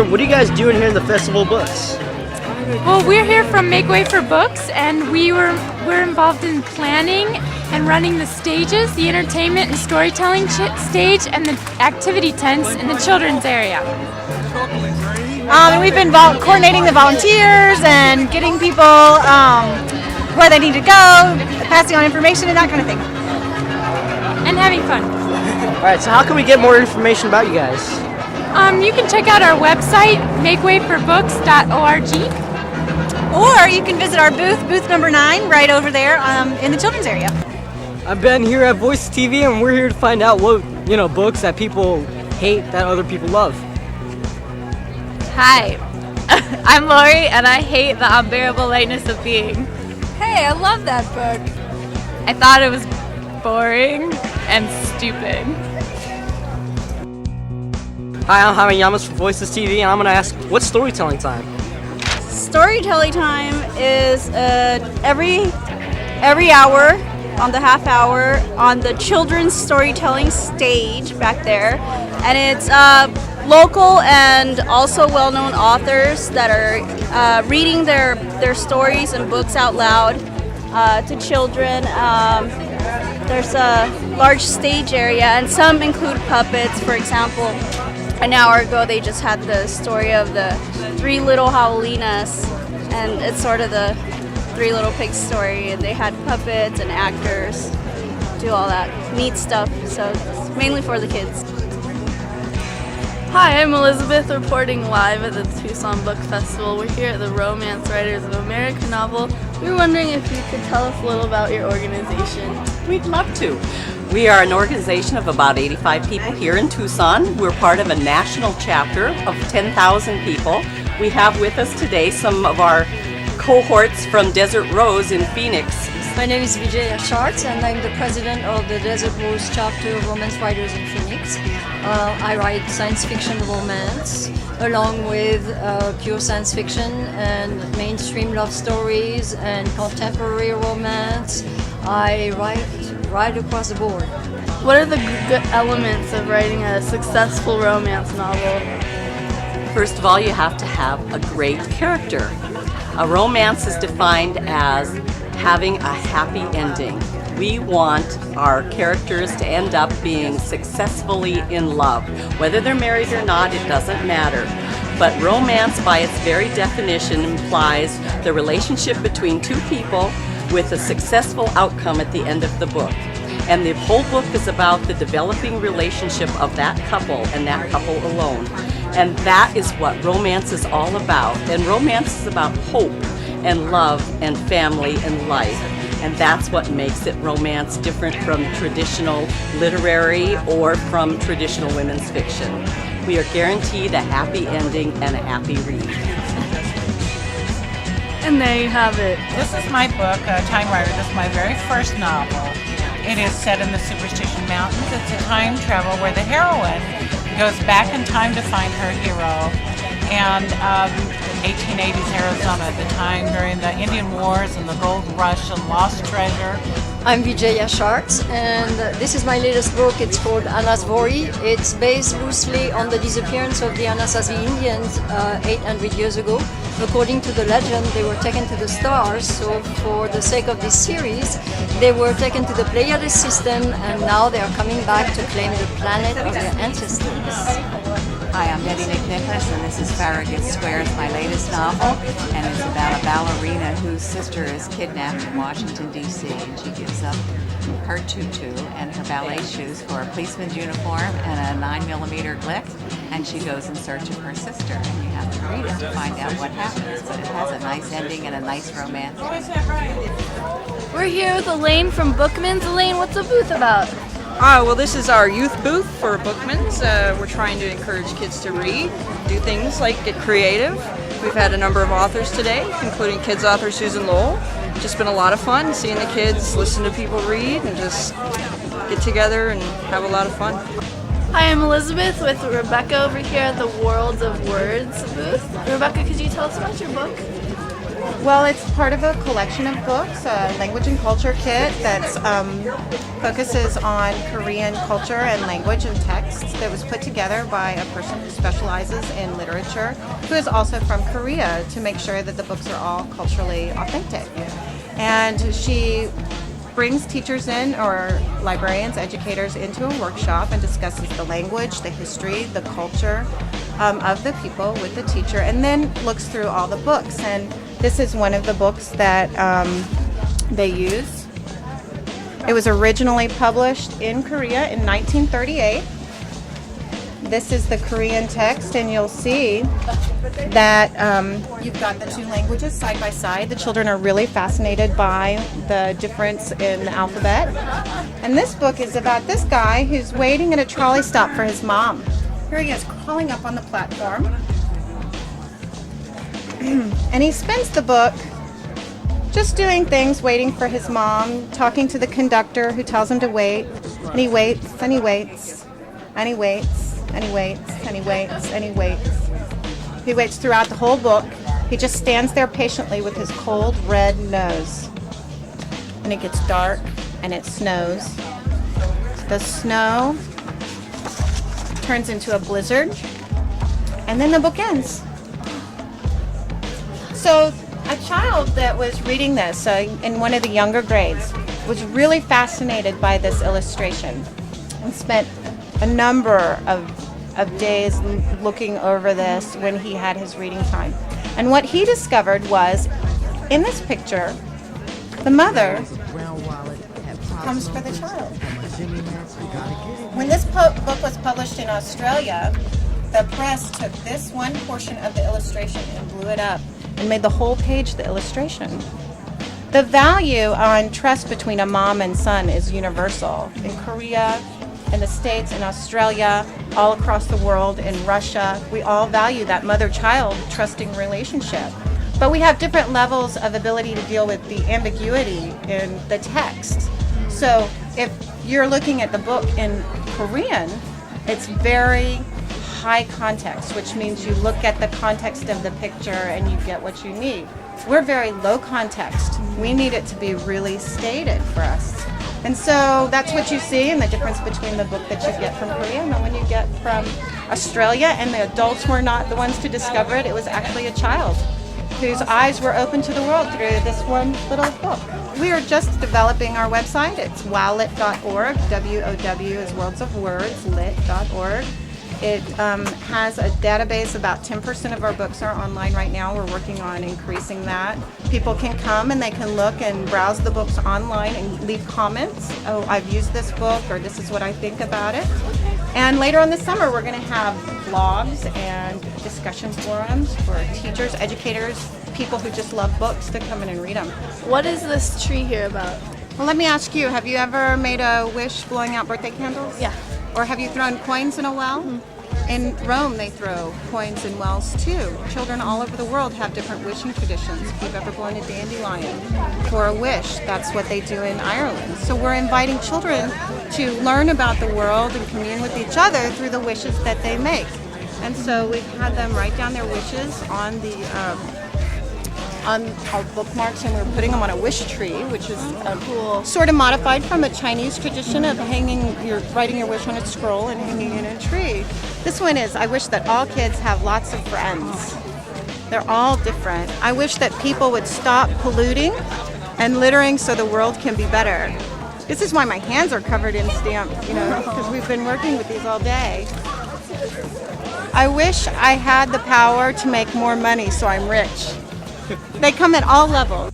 What are you guys doing here in the Festival of Books? Well, we're here from Make Way for Books, and we're involved in planning and running the stages, the entertainment and storytelling stage, and the activity tents in the children's area. And we've been coordinating the volunteers and getting people where they need to go, passing on information and that kind of thing. And having fun. Alright, so how can we get more information about you guys? You can check out our website, makewayforbooks.org. Or you can visit our booth number 9, right over there in the children's area. I'm Ben here at VOICESTV, and we're here to find out what, books that people hate that other people love. Hi, I'm Lori, and I hate The Unbearable Lightness of Being. Hey, I love that book. I thought it was boring and stupid. Hi, I'm Jaime Llamas from VOICESTV, and I'm going to ask, what's storytelling time? Storytelling time is every hour, on the half hour, on the children's storytelling stage back there. And it's local and also well-known authors that are reading their stories and books out loud to children. There's a large stage area, and some include puppets. For example, an hour ago they just had the story of the 3 little Jaulinas, and it's sort of the 3 Little Pigs story, and they had puppets and actors do all that neat stuff, so it's mainly for the kids. Hi, I'm Elizabeth, reporting live at the Tucson Book Festival. We're here at the Romance Writers of America novel. We were wondering if you could tell us a little about your organization. We'd love to. We are an organization of about 85 people here in Tucson. We're part of a national chapter of 10,000 people. We have with us today some of our cohorts from Desert Rose in Phoenix. My name is Vijaya Sharts, and I'm the president of the Desert Rose chapter of Romance Writers in Phoenix. I write science fiction romance along with pure science fiction and mainstream love stories and contemporary romance. I write right across the board. What are the good elements of writing a successful romance novel? First of all, you have to have a great character. A romance is defined as having a happy ending. We want our characters to end up being successfully in love. Whether they're married or not, it doesn't matter. But romance, by its very definition, implies the relationship between 2 people with a successful outcome at the end of the book. And the whole book is about the developing relationship of that couple and that couple alone. And that is what romance is all about. And romance is about hope and love and family and life. And that's what makes it romance different from traditional literary or from traditional women's fiction. We are guaranteed a happy ending and a happy read. And there you have it. This is my book, Time Rider. This is my very first novel. It is set in the Superstition Mountains. It's a time travel where the heroine goes back in time to find her hero. And 1880s Arizona, the time during the Indian Wars and the Gold Rush and lost treasure. I'm Vijaya Sharts, and this is my latest book. It's called Anasazi. It's based loosely on the disappearance of the Anasazi Indians 800 years ago. According to the legend, they were taken to the stars, so for the sake of this series, they were taken to the Pleiades system, and now they are coming back to claim the planet of their ancestors. Hi, I'm Betty McNicholas, and this is Farragut Square. It's my latest novel, and it's about a ballerina whose sister is kidnapped in Washington, D.C., and she gives up her tutu and her ballet shoes for a policeman's uniform and a 9mm Glick, and she goes in search of her sister, and you have to read it to find out what happens, but it has a nice ending and a nice romance. We're here with Elaine from Bookman's. Elaine, what's the booth about? Well, this is our youth booth for Bookman's. We're trying to encourage kids to read, do things like get creative. We've had a number of authors today, including kids author Susan Lowell. Just been a lot of fun seeing the kids listen to people read and just get together and have a lot of fun. Hi, I'm Elizabeth with Rebecca over here at the Worlds of Words booth. Rebecca, could you tell us about your book? Well, it's part of a collection of books, a language and culture kit that focuses on Korean culture and language and text that was put together by a person who specializes in literature, who is also from Korea, to make sure that the books are all culturally authentic. And she brings teachers in, or librarians, educators, into a workshop and discusses the language, the history, the culture of the people with the teacher, and then looks through all the books. And this is one of the books that they use. It was originally published in Korea in 1938. This is the Korean text, and you'll see that you've got the two languages side by side. The children are really fascinated by the difference in the alphabet. And this book is about this guy who's waiting at a trolley stop for his mom. Here he is, crawling up on the platform. And he spends the book just doing things, waiting for his mom, talking to the conductor who tells him to wait. And he waits, and he waits, and he waits. And he waits, and he waits, and he waits. He waits throughout the whole book. He just stands there patiently with his cold red nose. And it gets dark, and it snows. The snow turns into a blizzard, and then the book ends. So a child that was reading this in one of the younger grades was really fascinated by this illustration and spent a number of days looking over this when he had his reading time. And what he discovered was, in this picture, the mother comes for the child. When this book was published in Australia, the press took this one portion of the illustration and blew it up and made the whole page the illustration. The value on trust between a mom and son is universal. In Korea, in the States, in Australia, all across the world, in Russia, we all value that mother-child trusting relationship. But we have different levels of ability to deal with the ambiguity in the text. So if you're looking at the book in Korean, it's very high context, which means you look at the context of the picture and you get what you need. We're very low context. We need it to be really stated for us. And so that's what you see, and the difference between the book that you get from Korea and the one you get from Australia. And the adults were not the ones to discover it. It was actually a child whose eyes were open to the world through this one little book. We are just developing our website. It's wowlit.org. W-O-W is words of words, lit.org. It has a database. About 10% of our books are online right now. We're working on increasing that. People can come and they can look and browse the books online and leave comments. Oh, I've used this book, or this is what I think about it. And later on this summer, we're going to have blogs and discussion forums for teachers, educators, people who just love books to come in and read them. What is this tree here about? Well, let me ask you, have you ever made a wish blowing out birthday candles? Yeah. Or have you thrown coins in a well? Mm-hmm. In Rome, they throw coins in wells too. Children all over the world have different wishing traditions. If you've ever blown a dandelion for a wish, that's what they do in Ireland. So we're inviting children to learn about the world and commune with each other through the wishes that they make. And so we've had them write down their wishes on our bookmarks, and we're putting them on a wish tree, which is cool, sort of modified from a Chinese tradition of writing your wish on a scroll and hanging it in a tree. This one is, I wish that all kids have lots of friends. They're all different. I wish that people would stop polluting and littering so the world can be better. This is why my hands are covered in stamps, because we've been working with these all day. I wish I had the power to make more money so I'm rich. They come at all levels.